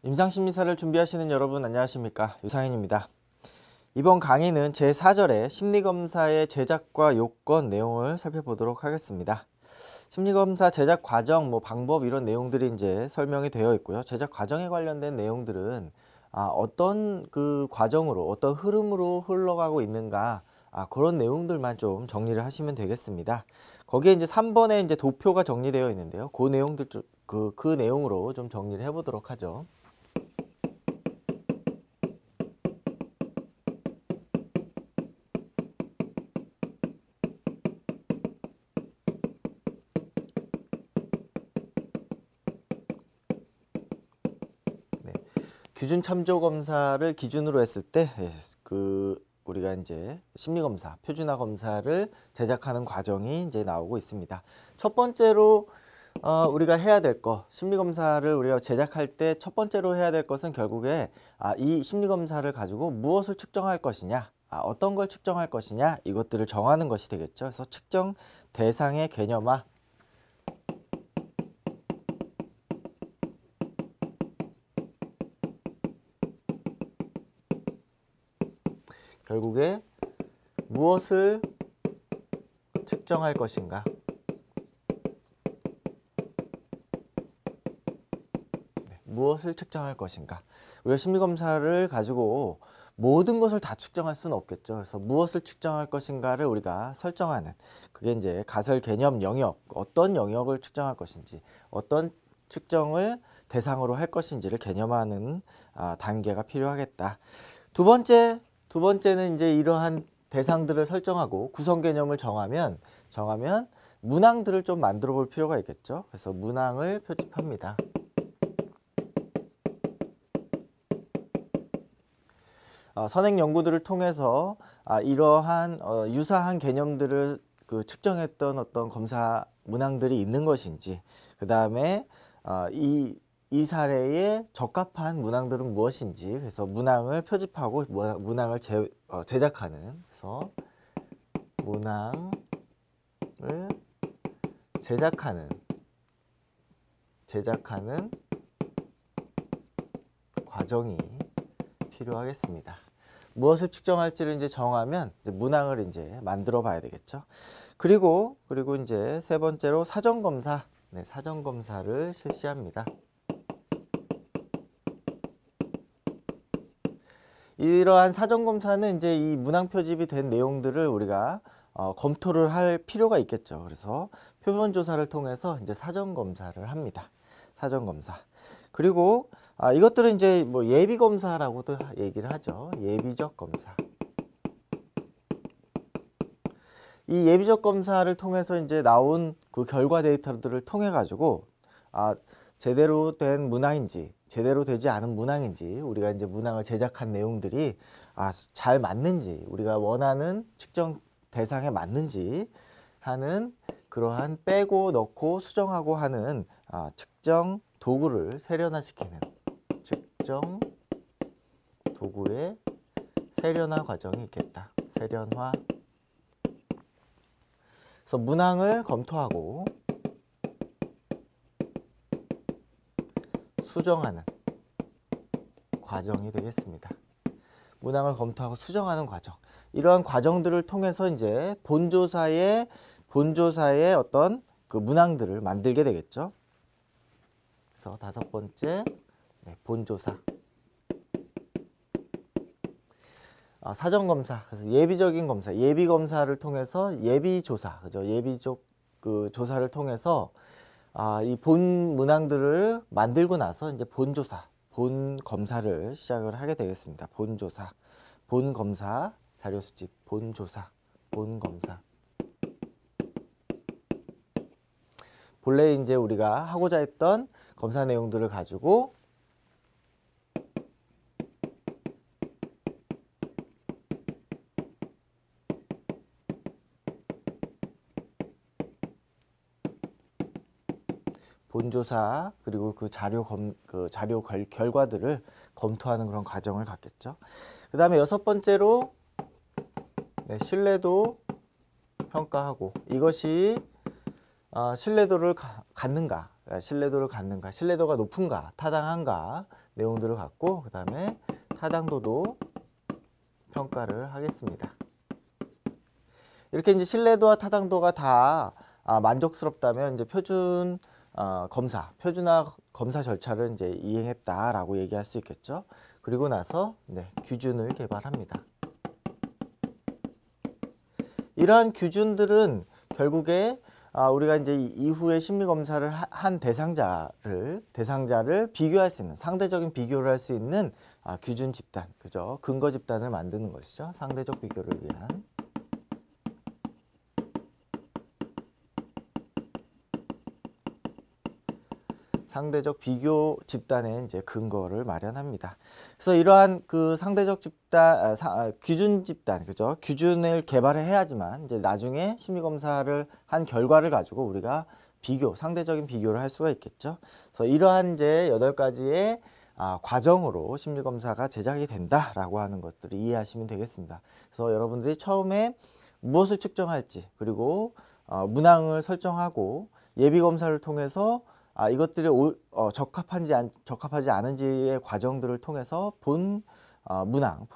임상심리사를 준비하시는 여러분 안녕하십니까, 유상현입니다. 이번 강의는 제4절의 심리검사의 제작과 요건 내용을 살펴보도록 하겠습니다. 심리검사 제작 과정, 방법 이런 내용들이 이제 설명이 되어 있고요. 제작 과정에 관련된 내용들은 어떤 그 과정으로 어떤 흐름으로 흘러가고 있는가, 그런 내용들만 좀 정리를 하시면 되겠습니다. 거기에 이제 3번에 이제 도표가 정리되어 있는데요. 그 내용들 그 내용으로 좀 정리를 해보도록 하죠. 규준 참조 검사를 기준으로 했을 때 우리가 이제 심리검사, 표준화 검사를 제작하는 과정이 이제 나오고 있습니다. 첫 번째로 우리가 해야 될 거, 심리검사를 우리가 제작할 때 첫 번째로 해야 될 것은 결국에 이 심리검사를 가지고 무엇을 측정할 것이냐, 어떤 걸 측정할 것이냐, 이것들을 정하는 것이 되겠죠. 그래서 측정 대상의 개념화, 결국에 무엇을 측정할 것인가, 무엇을 측정할 것인가. 우리가 심리검사를 가지고 모든 것을 다 측정할 수는 없겠죠. 그래서 무엇을 측정할 것인가를 우리가 설정하는, 그게 이제 가설 개념 영역, 어떤 영역을 측정할 것인지, 어떤 측정을 대상으로 할 것인지를 개념화하는 단계가 필요하겠다. 두 번째는 이제 이러한 대상들을 설정하고 구성 개념을 정하면 문항들을 좀 만들어 볼 필요가 있겠죠. 그래서 문항을 표집합니다. 선행 연구들을 통해서 이러한 유사한 개념들을 측정했던 어떤 검사 문항들이 있는 것인지, 그 다음에 이 사례에 적합한 문항들은 무엇인지, 그래서 문항을 표집하고 문항을 제작하는, 그래서 문항을 제작하는 과정이 필요하겠습니다. 무엇을 측정할지를 이제 정하면 이제 문항을 이제 만들어 봐야 되겠죠. 그리고 이제 세 번째로 사전검사, 사전검사를 실시합니다. 이러한 사전검사는 이제 이 문항 표집이 된 내용들을 우리가 검토를 할 필요가 있겠죠. 그래서 표본조사를 통해서 이제 사전검사를 합니다. 사전검사. 그리고 이것들은 이제 예비검사라고도 얘기를 하죠. 예비적 검사. 이 예비적 검사를 통해서 이제 나온 그 결과 데이터들을 통해 가지고 제대로 된 문항인지 제대로 되지 않은 문항인지, 우리가 이제 문항을 제작한 내용들이 잘 맞는지, 우리가 원하는 측정 대상에 맞는지 하는 그러한 빼고 넣고 수정하고 하는 측정 도구를 세련화시키는 측정 도구의 세련화 과정이 있겠다. 세련화. 그래서 문항을 검토하고 수정하는 과정이 되겠습니다. 문항을 검토하고 수정하는 과정. 이러한 과정들을 통해서 이제 본조사의 어떤 그 문항들을 만들게 되겠죠. 그래서 다섯 번째, 본조사. 사전검사, 그래서 예비적인 검사, 예비검사를 통해서 예비조사, 그죠? 예비적 그 조사를 통해서 이 본 문항들을 만들고 나서 이제 본조사, 본검사를 시작을 하게 되겠습니다. 본조사, 본검사, 자료수집, 본조사, 본검사. 본래 이제 우리가 하고자 했던 검사 내용들을 가지고 본조사, 그리고 그 자료 결과들을 검토하는 그런 과정을 갖겠죠. 그 다음에 여섯 번째로 신뢰도 평가하고, 이것이 신뢰도를 갖는가, 신뢰도를 갖는가, 신뢰도가 높은가, 타당한가 내용들을 갖고 그 다음에 타당도도 평가를 하겠습니다. 이렇게 이제 신뢰도와 타당도가 다 만족스럽다면 이제 표준화 검사 절차를 이제 이행했다라고 얘기할 수 있겠죠. 그리고 나서 규준을 개발합니다. 이러한 규준들은 결국에 우리가 이제 이후에 심리 검사를 한 대상자를 비교할 수 있는, 상대적인 비교를 할 수 있는 규준 집단, 그죠? 근거 집단을 만드는 것이죠. 상대적 비교를 위한. 상대적 비교 집단의 이제 근거를 마련합니다. 그래서 이러한 그 상대적 집단, 규준 집단, 그죠? 규준을 개발을 해야지만 이제 나중에 심리 검사를 한 결과를 가지고 우리가 상대적인 비교를 할 수가 있겠죠. 그래서 이러한 이제 8가지의 과정으로 심리 검사가 제작이 된다라고 하는 것들을 이해하시면 되겠습니다. 그래서 여러분들이 처음에 무엇을 측정할지, 그리고 문항을 설정하고 예비 검사를 통해서 이것들이 적합하지 않은지의 과정들을 통해서 문항,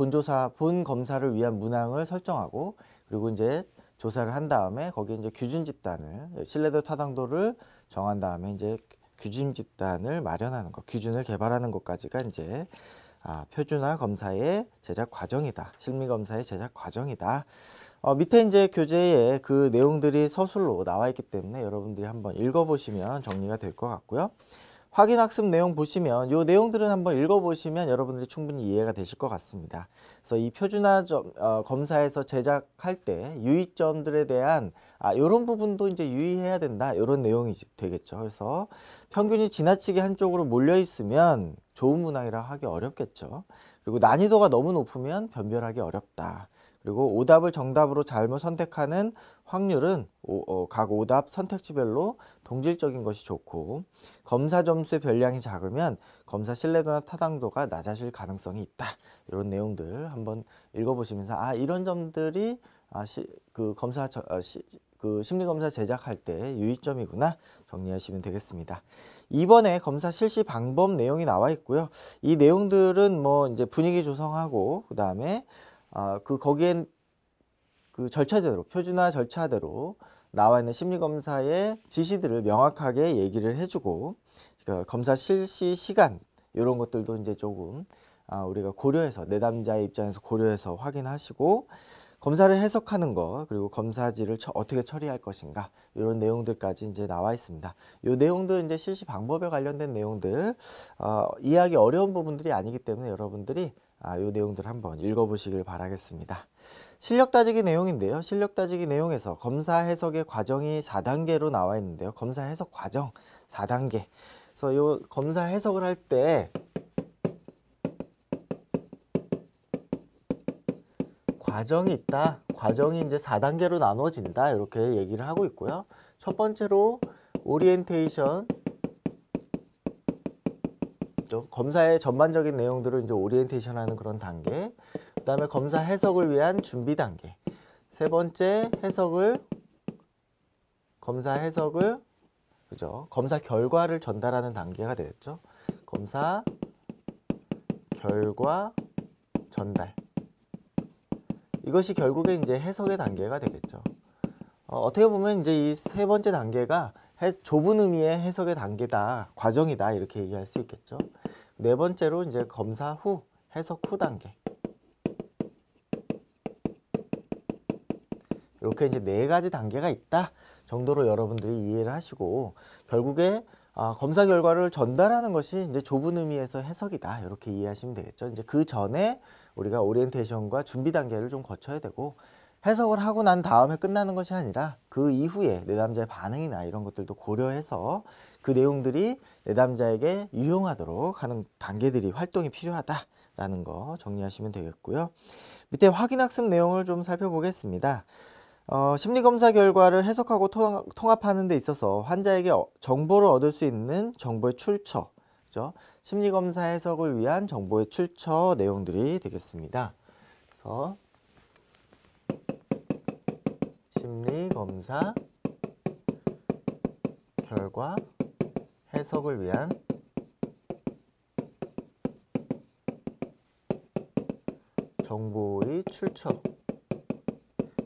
본 검사를 위한 문항을 설정하고, 그리고 이제 조사를 한 다음에 거기에 이제 규준 집단을, 신뢰도 타당도를 정한 다음에 이제 규준 집단을 마련하는 것, 규준을 개발하는 것까지가 이제 표준화 검사의 제작 과정이다. 심리 검사의 제작 과정이다. 밑에 이제 교재에 그 내용들이 서술로 나와 있기 때문에 여러분들이 한번 읽어보시면 정리가 될 것 같고요. 확인학습 내용 보시면 이 내용들은 한번 읽어보시면 여러분들이 충분히 이해가 되실 것 같습니다. 그래서 이 표준화 검사에서 제작할 때 유의점들에 대한 이런 부분도 이제 유의해야 된다, 이런 내용이 되겠죠. 그래서 평균이 지나치게 한쪽으로 몰려 있으면 좋은 문항이라 하기 어렵겠죠. 그리고 난이도가 너무 높으면 변별하기 어렵다. 그리고 오답을 정답으로 잘못 선택하는 확률은 각 오답 선택지별로 동질적인 것이 좋고, 검사 점수의 별량이 작으면 검사 신뢰도나 타당도가 낮아질 가능성이 있다. 이런 내용들 한번 읽어보시면서 이런 점들이 그 심리검사 제작할 때 유의점이구나 정리하시면 되겠습니다. 이번에 검사 실시 방법 내용이 나와 있고요. 이 내용들은 뭐 이제 분위기 조성하고 그 다음에 거기엔 그 절차대로, 표준화 절차대로 나와 있는 심리검사의 지시들을 명확하게 얘기를 해주고, 검사 실시 시간 이런 것들도 이제 조금 우리가 고려해서, 내담자의 입장에서 고려해서 확인하시고, 검사를 해석하는 것, 그리고 검사지를 어떻게 처리할 것인가, 이런 내용들까지 이제 나와 있습니다. 이 내용들 이제 실시 방법에 관련된 내용들, 이해하기 어려운 부분들이 아니기 때문에 여러분들이 이 내용들 한번 읽어보시길 바라겠습니다. 실력 따지기 내용인데요. 실력 따지기 내용에서 검사 해석의 과정이 4단계로 나와 있는데요. 검사 해석 과정 4단계. 그래서 이 검사 해석을 할 때 과정이 있다. 과정이 이제 4단계로 나눠진다. 이렇게 얘기를 하고 있고요. 첫 번째로 오리엔테이션, 검사의 전반적인 내용들을 이제 오리엔테이션 하는 그런 단계. 그 다음에 검사 해석을 위한 준비 단계. 세 번째 검사 해석을, 그죠? 검사 결과를 전달하는 단계가 되겠죠. 검사 결과 전달. 이것이 결국에 이제 해석의 단계가 되겠죠. 어떻게 보면 이제 이 세 번째 단계가 좁은 의미의 해석의 단계다, 과정이다, 이렇게 얘기할 수 있겠죠. 네 번째로 이제 검사 후, 해석 후 단계. 이렇게 이제 4가지 단계가 있다 정도로 여러분들이 이해를 하시고, 결국에 검사 결과를 전달하는 것이 이제 좁은 의미에서 해석이다, 이렇게 이해하시면 되겠죠. 이제 그 전에 우리가 오리엔테이션과 준비 단계를 좀 거쳐야 되고, 해석을 하고 난 다음에 끝나는 것이 아니라 그 이후에 내담자의 반응이나 이런 것들도 고려해서 그 내용들이 내담자에게 유용하도록 하는 단계들이, 활동이 필요하다라는 거 정리하시면 되겠고요. 밑에 확인학습 내용을 좀 살펴보겠습니다. 심리검사 결과를 해석하고 통합하는 데 있어서 환자에게 정보를 얻을 수 있는 정보의 출처, 그죠? 심리검사 해석을 위한 정보의 출처 내용들이 되겠습니다. 그래서 심리검사 결과 해석을 위한 정보의 출처.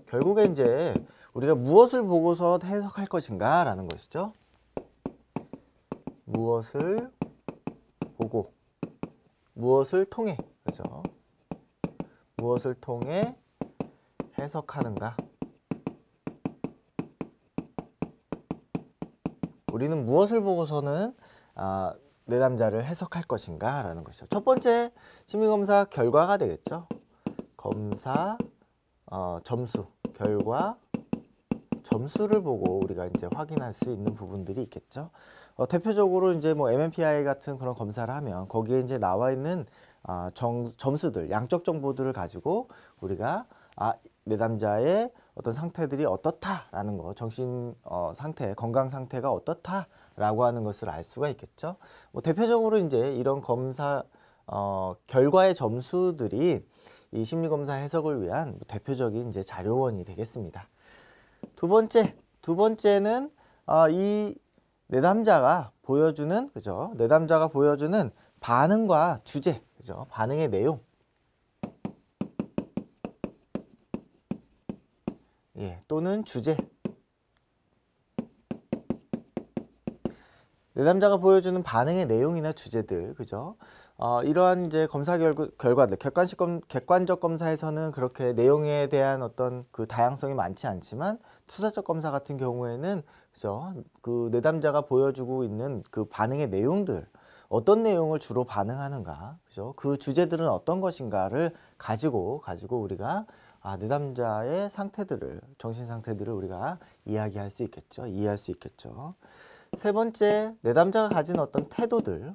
결국에 이제 우리가 무엇을 보고서 해석할 것인가 라는 것이죠. 무엇을 보고, 무엇을 통해, 그죠? 무엇을 통해 해석하는가. 우리는 무엇을 보고서는 내담자를 해석할 것인가 라는 것이죠. 첫 번째 심리검사 결과가 되겠죠. 검사 점수, 결과 점수를 보고 우리가 이제 확인할 수 있는 부분들이 있겠죠. 대표적으로 이제 뭐 MMPI 같은 그런 검사를 하면 거기에 이제 나와 있는 점수들, 양적 정보들을 가지고 우리가 내담자의 어떤 상태들이 어떻다라는 거, 정신 상태, 건강 상태가 어떻다라고 하는 것을 알 수가 있겠죠. 뭐 대표적으로 이제 이런 검사 결과의 점수들이 이 심리검사 해석을 위한 대표적인 이제 자료원이 되겠습니다. 두 번째는 이 내담자가 보여주는, 그죠? 내담자가 보여주는 반응과 주제, 그죠? 반응의 내용. 예, 또는 주제. 내담자가 보여주는 반응의 내용이나 주제들, 그죠? 이러한 이제 검사 결과들, 객관적 검사에서는 그렇게 내용에 대한 어떤 그 다양성이 많지 않지만 투사적 검사 같은 경우에는, 그죠? 그 내담자가 보여주고 있는 그 반응의 내용들, 어떤 내용을 주로 반응하는가, 그죠? 그 주제들은 어떤 것인가를 가지고 우리가 내담자의 상태들을, 정신 상태들을 우리가 이야기할 수 있겠죠. 이해할 수 있겠죠. 세 번째, 내담자가 가진 어떤 태도들,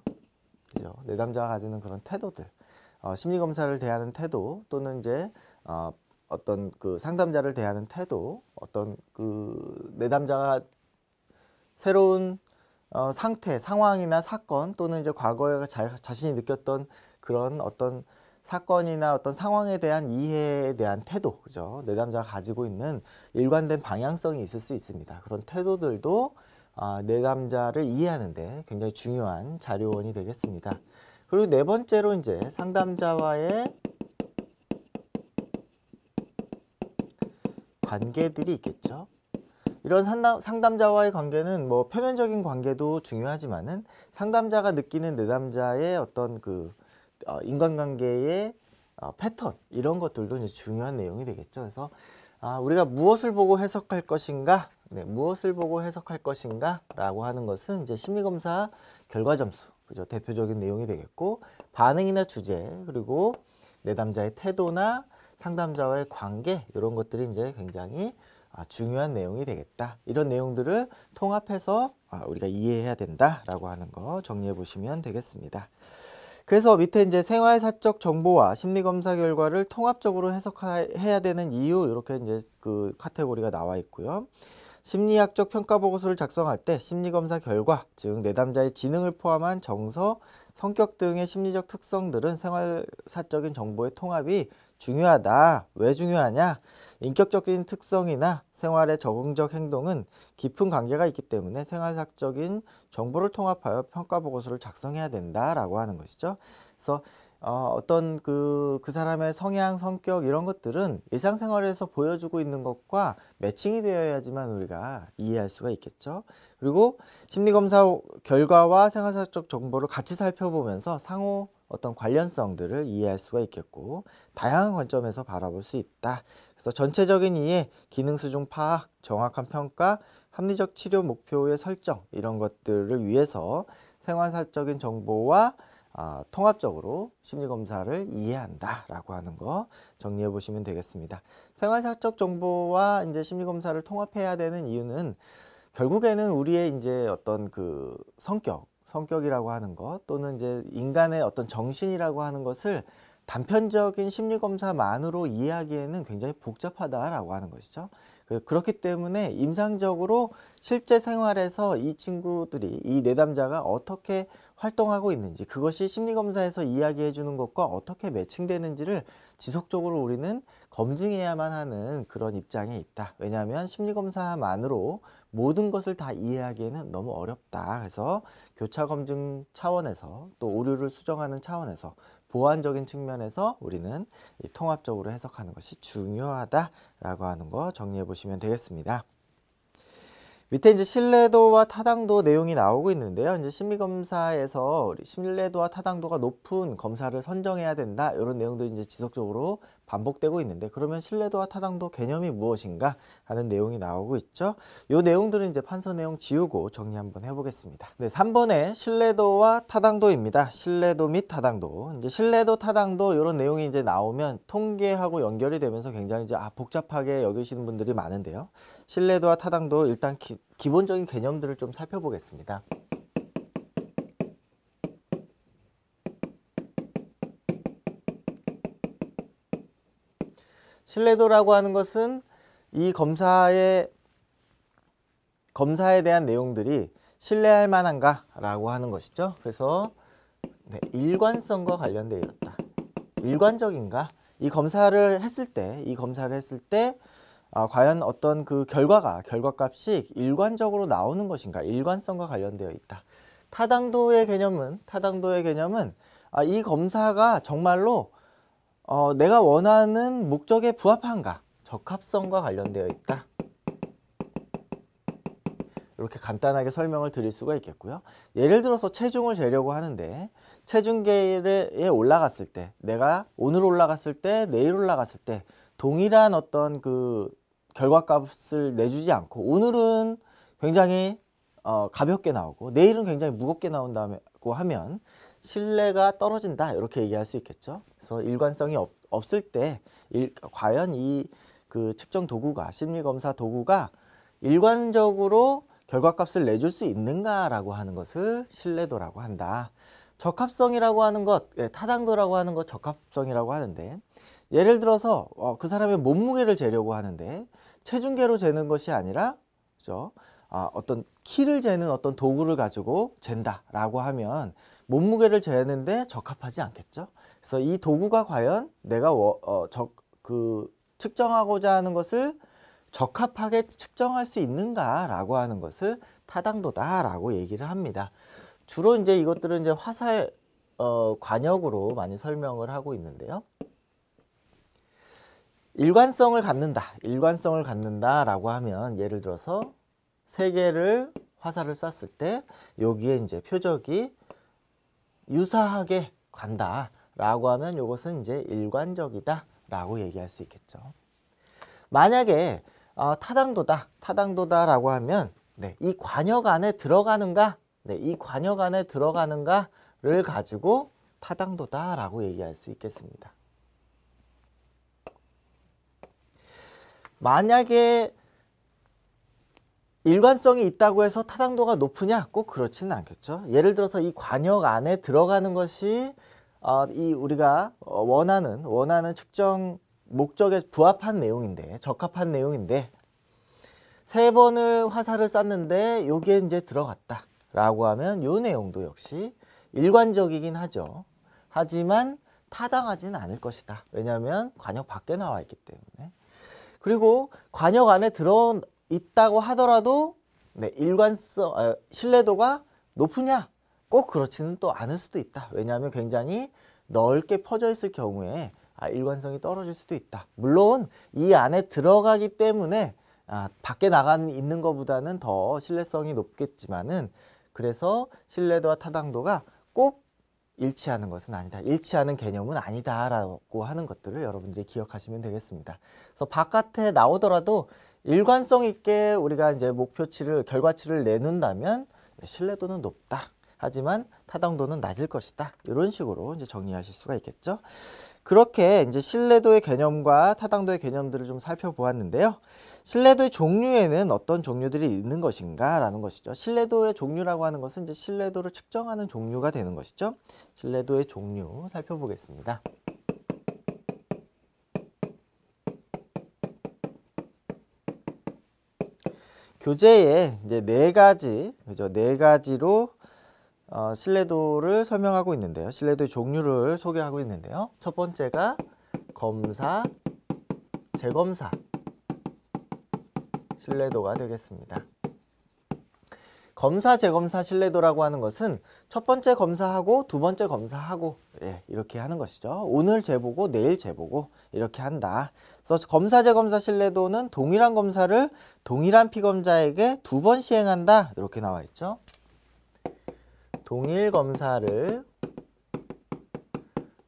그죠? 내담자가 가지는 그런 태도들, 심리검사를 대하는 태도, 또는 이제 어떤 그 상담자를 대하는 태도, 어떤 그 내담자가 새로운 상태, 상황이나 사건, 또는 이제 과거에 자신이 느꼈던 그런 어떤 사건이나 어떤 상황에 대한 이해에 대한 태도, 그죠? 내담자가 가지고 있는 일관된 방향성이 있을 수 있습니다. 그런 태도들도 내담자를 이해하는데 굉장히 중요한 자료원이 되겠습니다. 그리고 네 번째로 이제 상담자와의 관계들이 있겠죠. 이런 상담자와의 관계는 뭐 표면적인 관계도 중요하지만은 상담자가 느끼는 내담자의 어떤 그 인간관계의 패턴, 이런 것들도 이제 중요한 내용이 되겠죠. 그래서 우리가 무엇을 보고 해석할 것인가, 무엇을 보고 해석할 것인가 라고 하는 것은 이제 심리검사 결과 점수, 그죠? 대표적인 내용이 되겠고, 반응이나 주제, 그리고 내담자의 태도나 상담자와의 관계, 이런 것들이 이제 굉장히 중요한 내용이 되겠다. 이런 내용들을 통합해서 우리가 이해해야 된다라고 하는 거 정리해 보시면 되겠습니다. 그래서 밑에 이제 생활사적 정보와 심리검사 결과를 통합적으로 해석해야 되는 이유, 이렇게 이제 그 카테고리가 나와 있고요. 심리학적 평가 보고서를 작성할 때 심리검사 결과, 즉 내담자의 지능을 포함한 정서, 성격 등의 심리적 특성들은 생활사적인 정보의 통합이 중요하다. 왜 중요하냐? 인격적인 특성이나 생활의 적응적 행동은 깊은 관계가 있기 때문에 생활사적인 정보를 통합하여 평가 보고서를 작성해야 된다라고 하는 것이죠. 그래서 어떤 그 사람의 성향, 성격, 이런 것들은 일상생활에서 보여주고 있는 것과 매칭이 되어야지만 우리가 이해할 수가 있겠죠. 그리고 심리검사 결과와 생활사적 정보를 같이 살펴보면서 상호 어떤 관련성들을 이해할 수가 있겠고, 다양한 관점에서 바라볼 수 있다. 그래서 전체적인 이해, 기능 수준 파악, 정확한 평가, 합리적 치료 목표의 설정, 이런 것들을 위해서 생활사적인 정보와 통합적으로 심리검사를 이해한다라고 하는 거 정리해 보시면 되겠습니다. 생활사적 정보와 이제 심리검사를 통합해야 되는 이유는 결국에는 우리의 이제 어떤 그 성격이라고 하는 것, 또는 이제 인간의 어떤 정신이라고 하는 것을 단편적인 심리검사만으로 이해하기에는 굉장히 복잡하다라고 하는 것이죠. 그렇기 때문에 임상적으로 실제 생활에서 이 친구들이, 이 내담자가 어떻게 활동하고 있는지, 그것이 심리검사에서 이야기해 주는 것과 어떻게 매칭되는지를 지속적으로 우리는 검증해야만 하는 그런 입장에 있다. 왜냐하면 심리검사만으로 모든 것을 다 이해하기에는 너무 어렵다. 그래서 교차검증 차원에서, 또 오류를 수정하는 차원에서, 보완적인 측면에서 우리는 통합적으로 해석하는 것이 중요하다라고 하는 거 정리해 보시면 되겠습니다. 밑에 이제 신뢰도와 타당도 내용이 나오고 있는데요. 이제 심리검사에서 신뢰도와 타당도가 높은 검사를 선정해야 된다, 이런 내용들이 이제 지속적으로 반복되고 있는데, 그러면 신뢰도와 타당도 개념이 무엇인가 하는 내용이 나오고 있죠. 이 내용들은 이제 판서 내용 지우고 정리 한번 해보겠습니다. 네, 3번에 신뢰도와 타당도입니다. 신뢰도 및 타당도. 이제 신뢰도, 타당도 이런 내용이 이제 나오면 통계하고 연결이 되면서 굉장히 이제 복잡하게 여기시는 분들이 많은데요. 신뢰도와 타당도 일단 기본적인 개념들을 좀 살펴보겠습니다. 신뢰도라고 하는 것은 이 검사에 대한 내용들이 신뢰할 만한가 라고 하는 것이죠. 그래서 네, 일관성과 관련되어 있다. 일관적인가? 이 검사를 했을 때 과연 어떤 그 결과값이 일관적으로 나오는 것인가? 일관성과 관련되어 있다. 타당도의 개념은 이 검사가 정말로 내가 원하는 목적에 부합한가? 적합성과 관련되어 있다. 이렇게 간단하게 설명을 드릴 수가 있겠고요. 예를 들어서 체중을 재려고 하는데, 체중계에 올라갔을 때, 내가 오늘 올라갔을 때, 내일 올라갔을 때 동일한 어떤 그 결과값을 내주지 않고, 오늘은 굉장히 가볍게 나오고 내일은 굉장히 무겁게 나온다고 하면 신뢰가 떨어진다, 이렇게 얘기할 수 있겠죠. 그래서 일관성이 없을 때 과연 이 그 측정 도구가, 심리검사 도구가 일관적으로 결과값을 내줄 수 있는가라고 하는 것을 신뢰도라고 한다. 적합성이라고 하는 것, 타당도라고 하는 것 적합성이라고 하는데, 예를 들어서 그 사람의 몸무게를 재려고 하는데 체중계로 재는 것이 아니라, 그죠? 어떤 키를 재는 어떤 도구를 가지고 잰다라고 하면 몸무게를 재는데 적합하지 않겠죠. 그래서 이 도구가 과연 내가 측정하고자 하는 것을 적합하게 측정할 수 있는가라고 하는 것을 타당도다라고 얘기를 합니다. 주로 이제 이것들은 이제 화살 관역으로 많이 설명을 하고 있는데요. 일관성을 갖는다라고 하면, 예를 들어서 세 개를 화살을 쐈을 때 여기에 이제 표적이 유사하게 간다라고 하면 이것은 이제 일관적이다라고 얘기할 수 있겠죠. 만약에 타당도다라고 하면 이 관역 안에 들어가는가, 이 관역 안에 들어가는가를 가지고 타당도다라고 얘기할 수 있겠습니다. 만약에 일관성이 있다고 해서 타당도가 높으냐? 꼭 그렇지는 않겠죠. 예를 들어서 이 관역 안에 들어가는 것이 우리가 원하는 측정 목적에 부합한 내용인데, 적합한 내용인데, 세 번을 화살을 쐈는데 여기에 이제 들어갔다 라고 하면 이 내용도 역시 일관적이긴 하죠. 하지만 타당하지는 않을 것이다. 왜냐하면 관역 밖에 나와 있기 때문에. 그리고 관역 안에 들어 있다고 하더라도 신뢰도가 높으냐? 꼭 그렇지는 또 않을 수도 있다. 왜냐하면 굉장히 넓게 퍼져 있을 경우에 일관성이 떨어질 수도 있다. 물론 이 안에 들어가기 때문에 밖에 나가 있는 것보다는 더 신뢰성이 높겠지만은, 그래서 신뢰도와 타당도가 꼭 일치하는 것은 아니다. 일치하는 개념은 아니다라고 하는 것들을 여러분들이 기억하시면 되겠습니다. 그래서 바깥에 나오더라도 일관성 있게 우리가 이제 목표치를, 결과치를 내놓는다면 신뢰도는 높다. 하지만 타당도는 낮을 것이다. 이런 식으로 이제 정리하실 수가 있겠죠. 그렇게 이제 신뢰도의 개념과 타당도의 개념들을 좀 살펴보았는데요. 신뢰도의 종류에는 어떤 종류들이 있는 것인가 라는 것이죠. 신뢰도의 종류라고 하는 것은 이제 신뢰도를 측정하는 종류가 되는 것이죠. 신뢰도의 종류 살펴보겠습니다. 교재에 이제 네 가지, 그죠? 네 가지로 신뢰도를 설명하고 있는데요. 신뢰도의 종류를 소개하고 있는데요. 첫 번째가 검사, 재검사 신뢰도가 되겠습니다. 검사, 재검사 신뢰도라고 하는 것은 첫 번째 검사하고 두 번째 검사하고 이렇게 하는 것이죠. 오늘 재보고 내일 재보고 이렇게 한다. 그래서 검사, 재검사 신뢰도는 동일한 검사를 동일한 피검자에게 두 번 시행한다. 이렇게 나와 있죠. 동일 검사를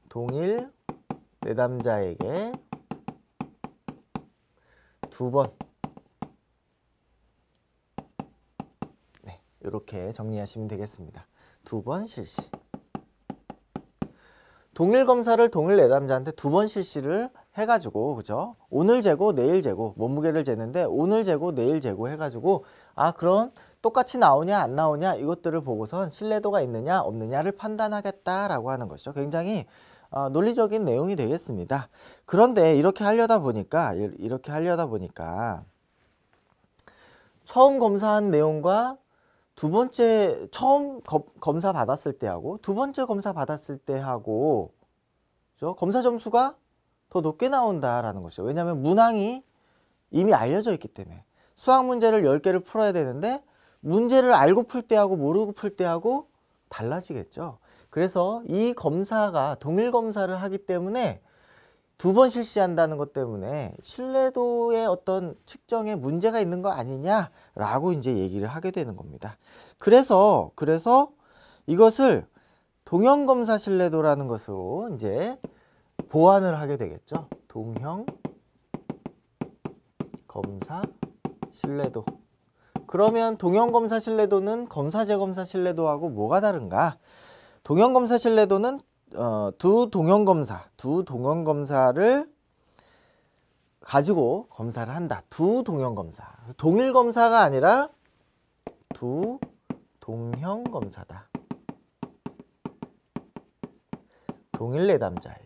동일 내담자에게 두 번, 이렇게 정리하시면 되겠습니다. 두 번 실시. 동일 검사를 동일 내담자한테 두 번 실시를 해가지고, 그죠? 오늘 재고, 내일 재고, 몸무게를 재는데 오늘 재고, 내일 재고 해가지고, 그럼 똑같이 나오냐, 안 나오냐, 이것들을 보고선 신뢰도가 있느냐, 없느냐를 판단하겠다라고 하는 것이죠. 굉장히 논리적인 내용이 되겠습니다. 그런데 이렇게 하려다 보니까, 처음 검사한 내용과 두 번째 처음 검사 받았을 때하고 두 번째 검사 받았을 때하고 검사 점수가 더 높게 나온다라는 것이죠. 왜냐하면 문항이 이미 알려져 있기 때문에 수학 문제를 10개를 풀어야 되는데 문제를 알고 풀 때하고 모르고 풀 때하고 달라지겠죠. 그래서 이 검사가 동일 검사를 하기 때문에 두 번 실시한다는 것 때문에 신뢰도의 어떤 측정에 문제가 있는 거 아니냐라고 이제 얘기를 하게 되는 겁니다. 그래서 이것을 동형검사 신뢰도라는 것으로 이제 보완을 하게 되겠죠. 동형검사 신뢰도. 그러면 동형검사 신뢰도는 검사, 재검사 신뢰도하고 뭐가 다른가? 동형검사 신뢰도는 두 동형검사를 가지고 검사를 한다. 두 동형검사. 동일 검사가 아니라 두 동형검사다. 동일 내담자에게.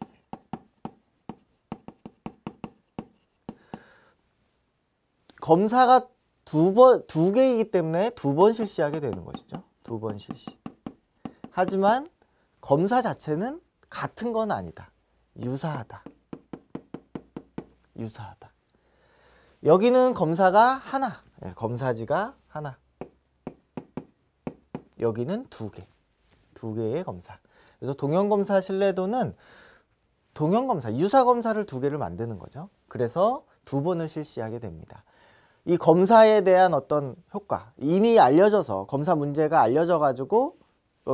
검사가 두 개이기 때문에 두 번 실시하게 되는 것이죠. 두 번 실시. 하지만 검사 자체는 같은 건 아니다. 유사하다. 여기는 검사가 하나, 검사지가 하나. 여기는 두 개의 검사. 그래서 동형검사 신뢰도는 동형검사, 유사검사를 두 개를 만드는 거죠. 그래서 두 번을 실시하게 됩니다. 이 검사에 대한 어떤 효과, 이미 알려져서 검사 문제가 알려져 가지고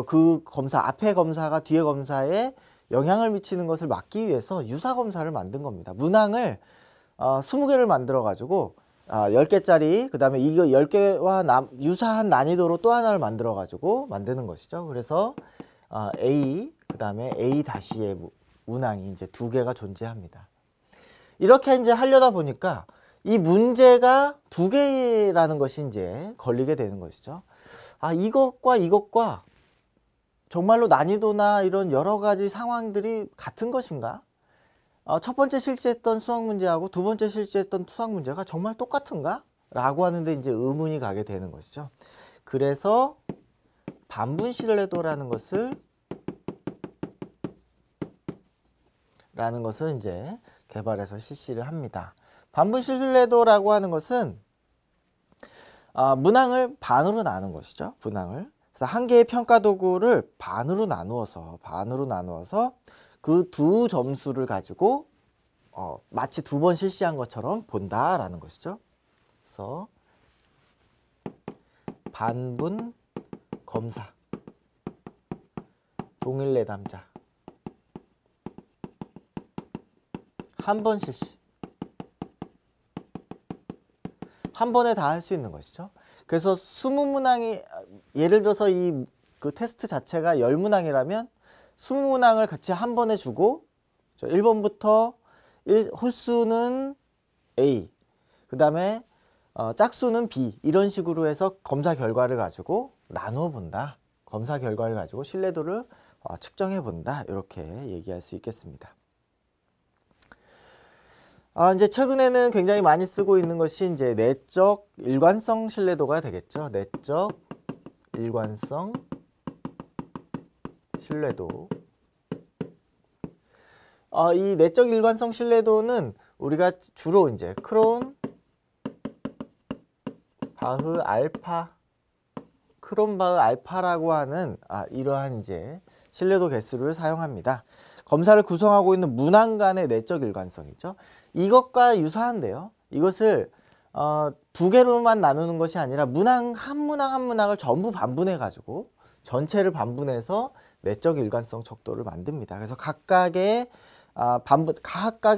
그 검사, 앞에 검사가 뒤에 검사에 영향을 미치는 것을 막기 위해서 유사검사를 만든 겁니다. 문항을 20개를 만들어 가지고 10개짜리, 그 다음에 이거 10개와 유사한 난이도로 또 하나를 만들어 가지고 만드는 것이죠. 그래서 A, 그 다음에 A-의 문항이 이제 두 개가 존재합니다. 이렇게 이제 하려다 보니까 이 문제가 두 개라는 것이 이제 걸리게 되는 것이죠. 이것과 정말로 난이도나 이런 여러 가지 상황들이 같은 것인가? 첫 번째 실시했던 수학 문제하고 두 번째 실시했던 수학 문제가 정말 똑같은가? 라고 하는데 이제 의문이 가게 되는 것이죠. 그래서 반분 신뢰도라는 것을 이제 개발해서 실시를 합니다. 반분 신뢰도라고 하는 것은 문항을 반으로 나눈 것이죠. 문항을. 그래서 한 개의 평가 도구를 반으로 나누어서 그 두 점수를 가지고 마치 두 번 실시한 것처럼 본다라는 것이죠. 그래서 반분 검사, 동일 내담자, 한 번 실시, 한 번에 다 할 수 있는 것이죠. 그래서 20문항이, 예를 들어서 그 테스트 자체가 10문항이라면 20문항을 같이 한 번에 주고 1번부터 홀수는 A, 그 다음에 짝수는 B, 이런 식으로 해서 검사 결과를 가지고 나누어 본다. 검사 결과를 가지고 신뢰도를 측정해 본다. 이렇게 얘기할 수 있겠습니다. 이제 최근에는 굉장히 많이 쓰고 있는 것이 이제 내적 일관성 신뢰도가 되겠죠. 내적 일관성 신뢰도. 이 내적 일관성 신뢰도는 우리가 주로 이제 크론 바흐 알파라고 하는 이러한 이제 신뢰도 개수를 사용합니다. 검사를 구성하고 있는 문항 간의 내적 일관성이죠. 이것과 유사한데요. 이것을 두 개로만 나누는 것이 아니라 문항 한 문항을 전부 반분해 가지고 전체를 반분해서 내적 일관성 척도를 만듭니다. 그래서 각각의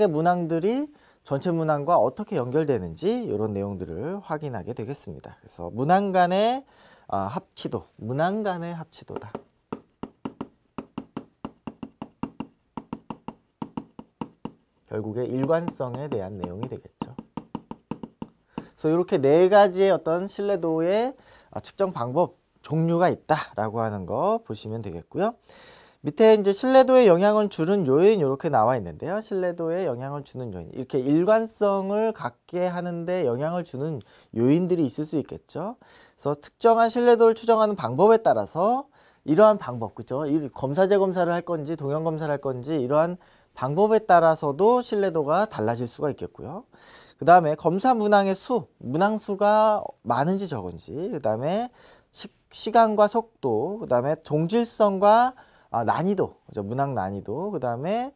문항들이 전체 문항과 어떻게 연결되는지 이런 내용들을 확인하게 되겠습니다. 그래서 문항 간의 합치도다. 결국에 일관성에 대한 내용이 되겠죠. 그래서 이렇게 네 가지의 어떤 신뢰도의 측정 방법, 종류가 있다라고 하는 거 보시면 되겠고요. 밑에 이제 신뢰도에 영향을 주는 요인 이렇게 나와 있는데요. 신뢰도에 영향을 주는 요인. 이렇게 일관성을 갖게 하는데 영향을 주는 요인들이 있을 수 있겠죠. 그래서 특정한 신뢰도를 추정하는 방법에 따라서 이러한 방법, 그죠? 검사 재검사를 할 건지 동형 검사를 할 건지 이러한 방법에 따라서도 신뢰도가 달라질 수가 있겠고요. 그 다음에 검사 문항의 문항 수가 많은지 적은지, 그 다음에 시간과 속도, 그 다음에 동질성과 난이도, 그죠? 문항 난이도, 그 다음에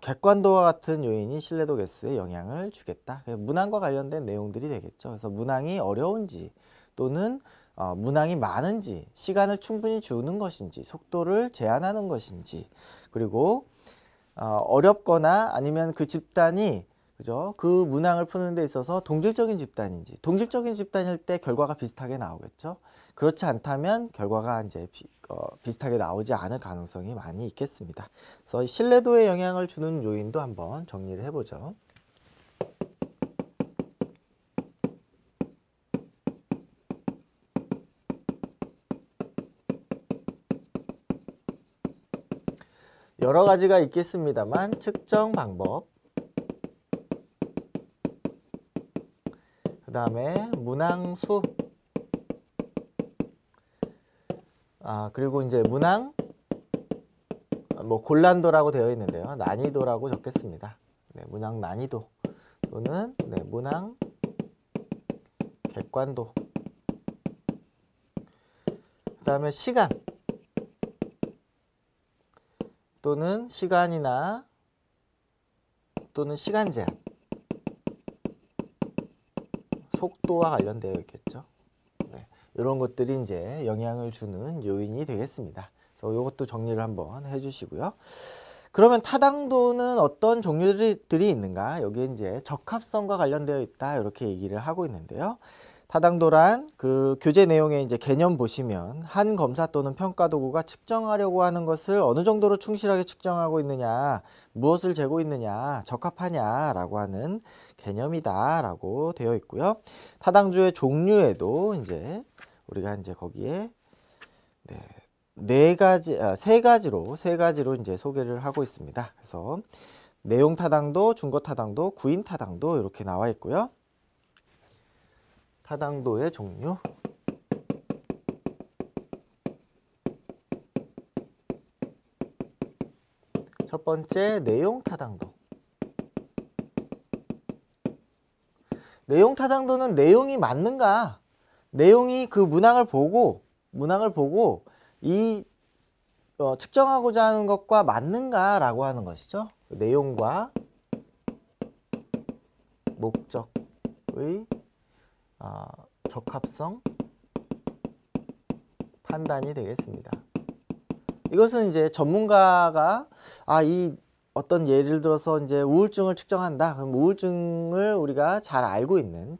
객관도와 같은 요인이 신뢰도 개수에 영향을 주겠다. 문항과 관련된 내용들이 되겠죠. 그래서 문항이 어려운지 또는 문항이 많은지, 시간을 충분히 주는 것인지, 속도를 제한하는 것인지, 그리고 어렵거나 아니면 그 집단이, 그죠? 그 문항을 푸는 데 있어서 동질적인 집단인지, 동질적인 집단일 때 결과가 비슷하게 나오겠죠. 그렇지 않다면 결과가 이제 비슷하게 나오지 않을 가능성이 많이 있겠습니다. 그래서 신뢰도에 영향을 주는 요인도 한번 정리를 해보죠. 여러 가지가 있겠습니다만 측정 방법, 그 다음에 문항 수, 그리고 이제 문항 곤란도라고 되어 있는데요. 난이도라고 적겠습니다. 네, 문항 난이도 또는 문항 객관도, 그 다음에 시간 또는 시간이나 또는 시간 제한, 속도와 관련되어 있겠죠. 네, 이런 것들이 이제 영향을 주는 요인이 되겠습니다. 그래서 이것도 정리를 한번 해주시고요. 그러면 타당도는 어떤 종류들이 있는가? 여기에 이제 적합성과 관련되어 있다 이렇게 얘기를 하고 있는데요. 타당도란 그 교재 내용의 이제 개념 보시면 한 검사 또는 평가 도구가 측정하려고 하는 것을 어느 정도로 충실하게 측정하고 있느냐, 무엇을 재고 있느냐, 적합하냐라고 하는 개념이다라고 되어 있고요. 타당주의 종류에도 이제 우리가 이제 거기에 세 가지로 이제 소개를 하고 있습니다. 그래서 내용 타당도, 중거 타당도, 구인 타당도 이렇게 나와 있고요. 타당도의 종류. 첫 번째, 내용 타당도. 내용 타당도는 내용이 맞는가? 내용이 그 문항을 보고 이 측정하고자 하는 것과 맞는가라고 하는 것이죠. 내용과 목적의 적합성 판단이 되겠습니다. 이것은 이제 전문가가 이 어떤 예를 들어서 이제 우울증을 측정한다. 그럼 우울증을 우리가 잘 알고 있는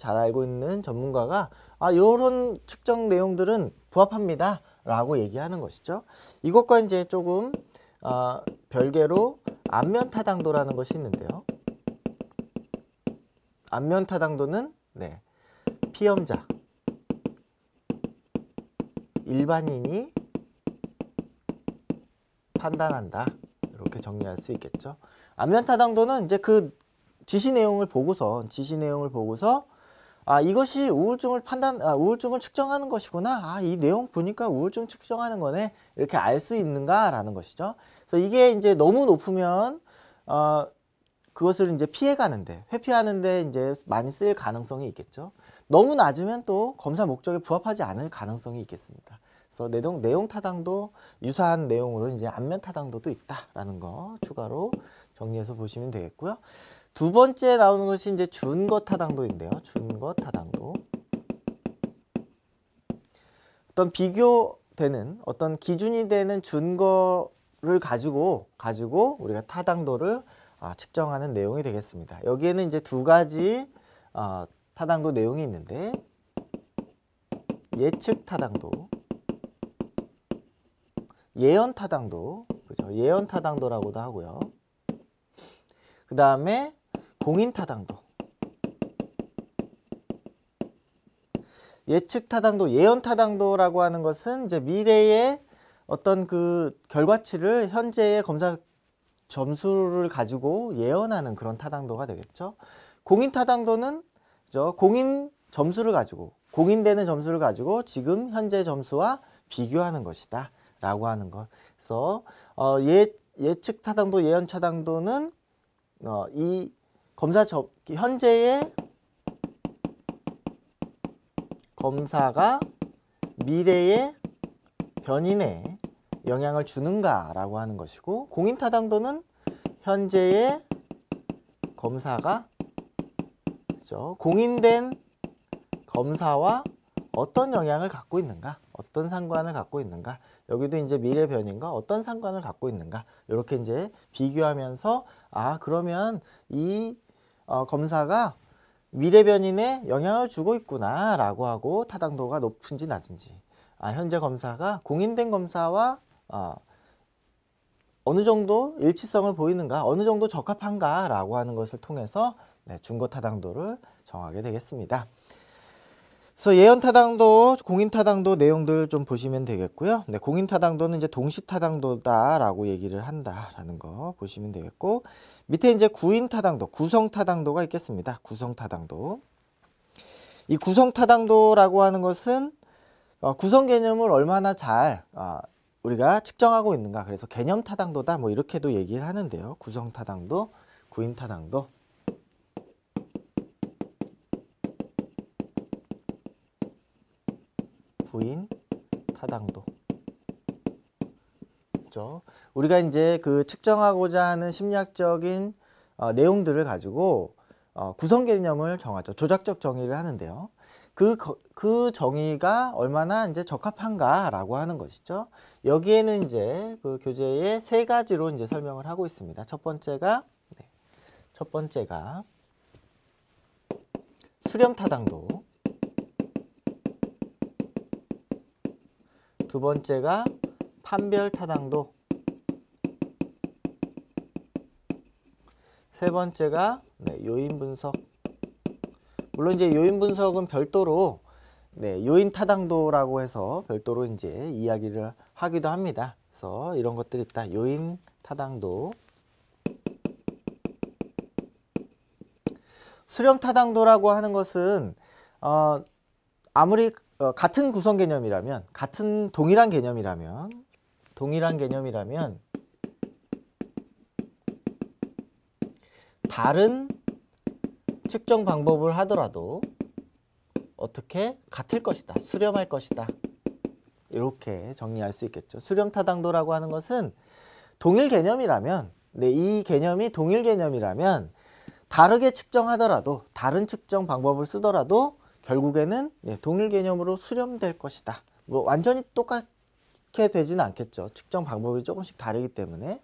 전문가가 이런 측정 내용들은 부합합니다 라고 얘기하는 것이죠. 이것과 이제 조금 별개로 안면 타당도라는 것이 있는데요. 안면 타당도는 피험자, 일반인이 판단한다. 이렇게 정리할 수 있겠죠. 안면 타당도는 이제 그 지시 내용을 보고서 아, 이것이 우울증을 측정하는 것이구나. 아, 이 내용 보니까 우울증 측정하는 거네. 이렇게 알 수 있는가라는 것이죠. 그래서 이게 이제 너무 높으면 그것을 이제 피해가는데, 회피하는데 이제 많이 쓰일 가능성이 있겠죠. 너무 낮으면 또 검사 목적에 부합하지 않을 가능성이 있겠습니다. 그래서 내용 타당도 유사한 내용으로 이제 안면 타당도도 있다라는 거 추가로 정리해서 보시면 되겠고요. 두 번째 나오는 것이 이제 준거 타당도인데요. 준거 타당도. 어떤 비교되는 어떤 기준이 되는 준거를 가지고 우리가 타당도를 측정하는 내용이 되겠습니다. 여기에는 이제 두 가지 타당도 내용이 있는데 예측 타당도, 예언 타당도, 그죠? 예언 타당도라고도 하고요. 그 다음에 공인 타당도. 예측 타당도, 예언 타당도라고 하는 것은 이제 미래의 어떤 그 결과치를 현재의 검사 점수를 가지고 예언하는 그런 타당도가 되겠죠. 공인 타당도는 공인 점수를 가지고, 공인되는 점수를 가지고 지금 현재 점수와 비교하는 것이다 라고 하는 것. 그래서 예측 타당도, 예언 타당도는 이 현재의 검사가 미래의 변인에 영향을 주는가라고 하는 것이고, 공인 타당도는 현재의 검사가 공인된 검사와 어떤 영향을 갖고 있는가, 어떤 상관을 갖고 있는가, 여기도 이제 미래 변인과 어떤 상관을 갖고 있는가, 이렇게 이제 비교하면서 그러면 이 검사가 미래 변인에 영향을 주고 있구나 라고 하고 타당도가 높은지 낮은지, 현재 검사가 공인된 검사와 어느 정도 일치성을 보이는가, 어느 정도 적합한가 라고 하는 것을 통해서 준거 타당도를 정하게 되겠습니다. 그래서 예언 타당도, 공인 타당도 내용들 좀 보시면 되겠고요. 공인 타당도는 이제 동시 타당도다라고 얘기를 한다라는 거 보시면 되겠고, 밑에 이제 구인 타당도, 구성 타당도가 있겠습니다. 구성 타당도. 이 구성 타당도라고 하는 것은 구성 개념을 얼마나 잘 우리가 측정하고 있는가, 그래서 개념 타당도다 뭐 이렇게도 얘기를 하는데요. 구성 타당도, 구인 타당도. 구인 타당도. 그렇죠? 우리가 이제 그 측정하고자 하는 심리학적인 내용들을 가지고 구성 개념을 정하죠. 조작적 정의를 하는데요. 그 정의가 얼마나 이제 적합한가라고 하는 것이죠. 여기에는 이제 그 교재에 세 가지로 이제 설명을 하고 있습니다. 첫 번째가 수렴 타당도. 두 번째가 판별 타당도. 세 번째가 요인 분석. 물론 이제 요인 분석은 별도로 요인 타당도라고 해서 별도로 이제 이야기를 하기도 합니다. 그래서 이런 것들이 있다. 요인 타당도. 수렴 타당도라고 하는 것은 아무리 같은 구성 개념이라면, 동일한 개념이라면 다른 측정 방법을 하더라도 어떻게 같을 것이다, 수렴할 것이다, 이렇게 정리할 수 있겠죠. 수렴 타당도라고 하는 것은 동일 개념이라면, 이 개념이 동일 개념이라면 다르게 측정하더라도, 다른 측정 방법을 쓰더라도 결국에는 동일 개념으로 수렴될 것이다. 뭐 완전히 똑같게 되지는 않겠죠. 측정 방법이 조금씩 다르기 때문에.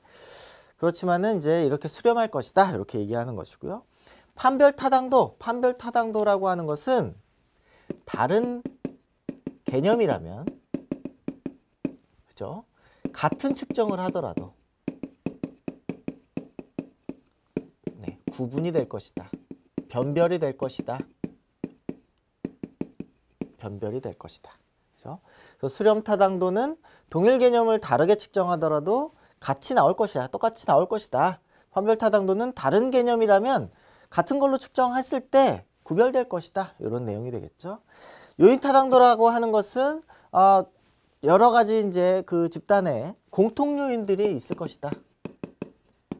그렇지만은 이제 이렇게 수렴할 것이다, 이렇게 얘기하는 것이고요. 판별 타당도라고 하는 것은 다른 개념이라면, 그죠? 같은 측정을 하더라도 구분이 될 것이다, 변별이 될 것이다. 그죠? 그래서 수렴 타당도는 동일 개념을 다르게 측정하더라도 같이 나올 것이다, 똑같이 나올 것이다. 판별 타당도는 다른 개념이라면 같은 걸로 측정했을 때 구별될 것이다. 이런 내용이 되겠죠. 요인 타당도라고 하는 것은 여러 가지 이제 그 집단에 공통 요인들이 있을 것이다.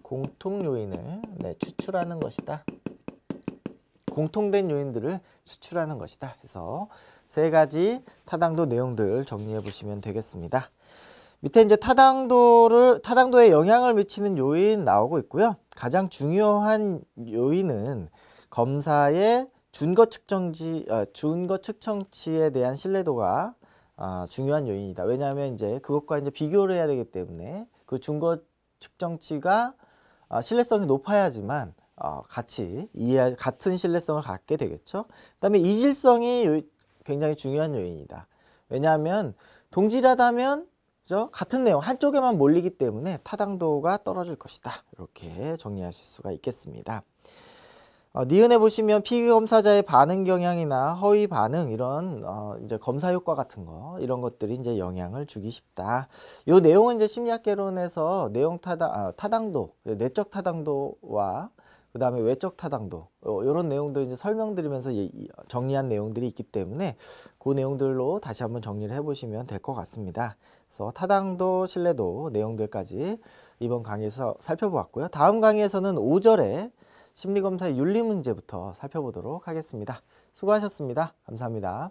공통 요인을 추출하는 것이다. 공통된 요인들을 추출하는 것이다. 그래서 세 가지 타당도 내용들 정리해 보시면 되겠습니다. 밑에 이제 타당도에 영향을 미치는 요인 나오고 있고요. 가장 중요한 요인은 검사의 준거 측정치에 대한 신뢰도가 중요한 요인이다. 왜냐하면 이제 그것과 이제 비교를 해야 되기 때문에 그 준거 측정치가 신뢰성이 높아야지만 같은 신뢰성을 갖게 되겠죠. 그다음에 이질성이 굉장히 중요한 요인이다. 왜냐하면 동질하다면 같은 내용 한쪽에만 몰리기 때문에 타당도가 떨어질 것이다. 이렇게 정리하실 수가 있겠습니다. 니은에 보시면 피검사자의 반응 경향이나 허위 반응 이런 이제 검사 효과 같은 거 이런 것들이 이제 영향을 주기 쉽다. 이 내용은 이제 심리학개론에서 내용 타당도, 내적 타당도와 그 다음에 외적 타당도 이런 내용들 이제 설명드리면서 정리한 내용들이 있기 때문에 그 내용들로 다시 한번 정리를 해보시면 될 것 같습니다. 그래서 타당도, 신뢰도 내용들까지 이번 강의에서 살펴보았고요. 다음 강의에서는 5절에 심리검사의 윤리 문제부터 살펴보도록 하겠습니다. 수고하셨습니다. 감사합니다.